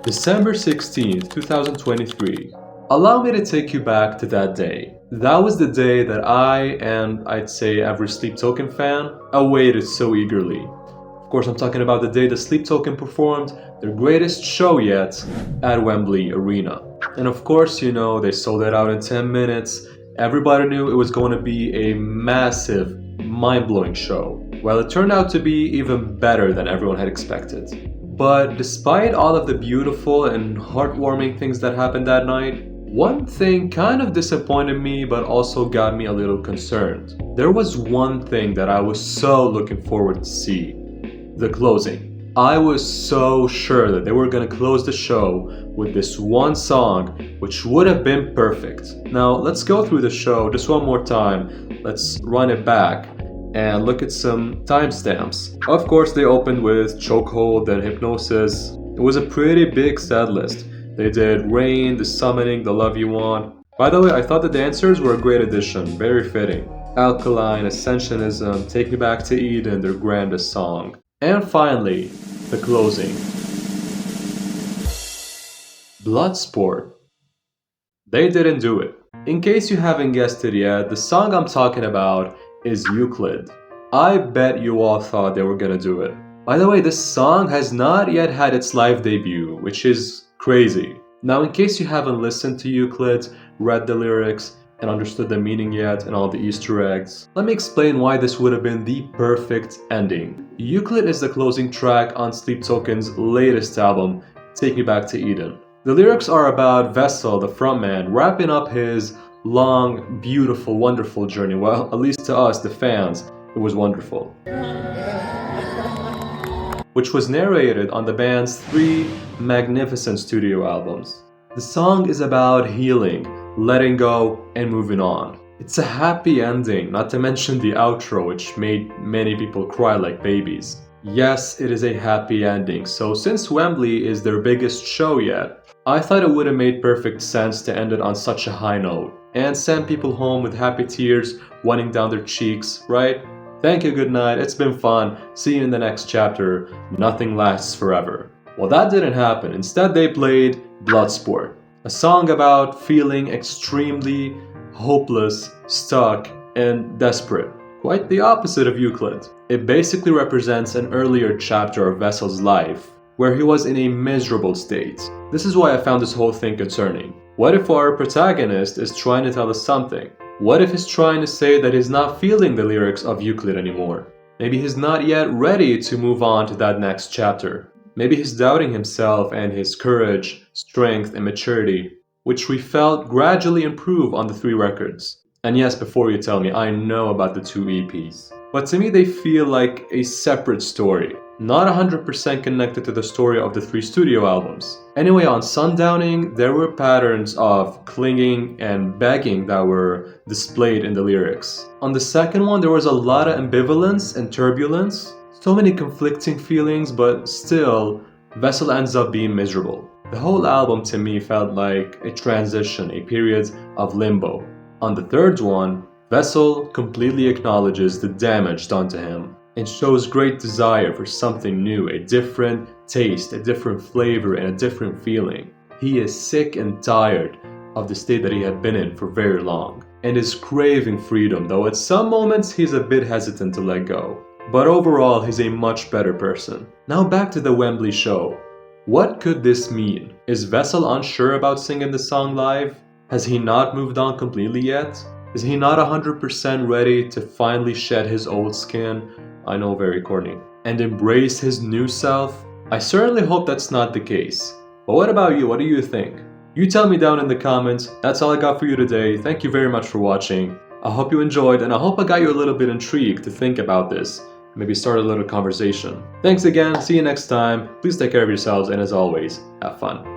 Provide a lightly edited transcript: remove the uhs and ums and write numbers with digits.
December 16th, 2023. Allow me to take you back to that day. That was the day that I, and I'd say every Sleep Token fan, awaited so eagerly. Of course, I'm talking about the day the Sleep Token performed their greatest show yet at Wembley Arena. And of course, you know, they sold it out in 10 minutes. Everybody knew it was going to be a massive, mind-blowing show. Well, it turned out to be even better than everyone had expected. But despite all of the beautiful and heartwarming things that happened that night, one thing kind of disappointed me but also got me a little concerned. There was one thing that I was so looking forward to see: the closing. I was so sure that they were gonna close the show with this one song, which would have been perfect. Now let's go through the show just one more time. Let's run it back and look at some timestamps. Of course, they opened with Chokehold, then Hypnosis. It was a pretty big set list. They did Rain, The Summoning, The Love You Want. By the way, I thought the dancers were a great addition, very fitting. Alkaline, Ascensionism, Take Me Back to Eden, their grandest song. And finally, the closing. Bloodsport. They didn't do it. In case you haven't guessed it yet, the song I'm talking about is Euclid. I bet you all thought they were gonna do it. By the way, this song has not yet had its live debut, which is crazy. Now, in case you haven't listened to Euclid, read the lyrics, and understood the meaning yet and all the Easter eggs, let me explain why this would have been the perfect ending. Euclid is the closing track on Sleep Token's latest album, Take Me Back to Eden. The lyrics are about Vessel, the frontman, wrapping up his long, beautiful, wonderful journey. Well, at least to us, the fans, it was wonderful. Which was narrated on the band's 3 magnificent studio albums. The song is about healing, letting go, and moving on. It's a happy ending, not to mention the outro, which made many people cry like babies. Yes, it is a happy ending, so since Wembley is their biggest show yet, I thought it would have made perfect sense to end it on such a high note and send people home with happy tears running down their cheeks, right? Thank you, good night, it's been fun, see you in the next chapter, nothing lasts forever. Well, that didn't happen. Instead, they played Bloodsport, a song about feeling extremely hopeless, stuck, and desperate. Quite the opposite of Euclid. It basically represents an earlier chapter of Vessel's life, where he was in a miserable state. This is why I found this whole thing concerning. What if our protagonist is trying to tell us something? What if he's trying to say that he's not feeling the lyrics of Euclid anymore? Maybe he's not yet ready to move on to that next chapter. Maybe he's doubting himself and his courage, strength, and maturity, which we felt gradually improve on the 3 records. And yes, before you tell me, I know about the 2 EPs. But to me, they feel like a separate story, not 100% connected to the story of the 3 studio albums. Anyway, on Sundowning, there were patterns of clinging and begging that were displayed in the lyrics. On the second one, there was a lot of ambivalence and turbulence. So many conflicting feelings, but still, Vessel ends up being miserable. The whole album to me felt like a transition, a period of limbo. On the third one, Vessel completely acknowledges the damage done to him and shows great desire for something new, a different taste, a different flavor, and a different feeling. He is sick and tired of the state that he had been in for very long and is craving freedom, though at some moments he's a bit hesitant to let go. But overall, he's a much better person. Now back to the Wembley show. What could this mean? Is Vessel unsure about singing the song live? Has he not moved on completely yet? Is he not 100% ready to finally shed his old skin? I know, very corny. And embrace his new self? I certainly hope that's not the case. But what about you? What do you think? You tell me down in the comments. That's all I got for you today. Thank you very much for watching. I hope you enjoyed, and I hope I got you a little bit intrigued to think about this. Maybe start a little conversation. Thanks again. See you next time. Please take care of yourselves, and as always, have fun.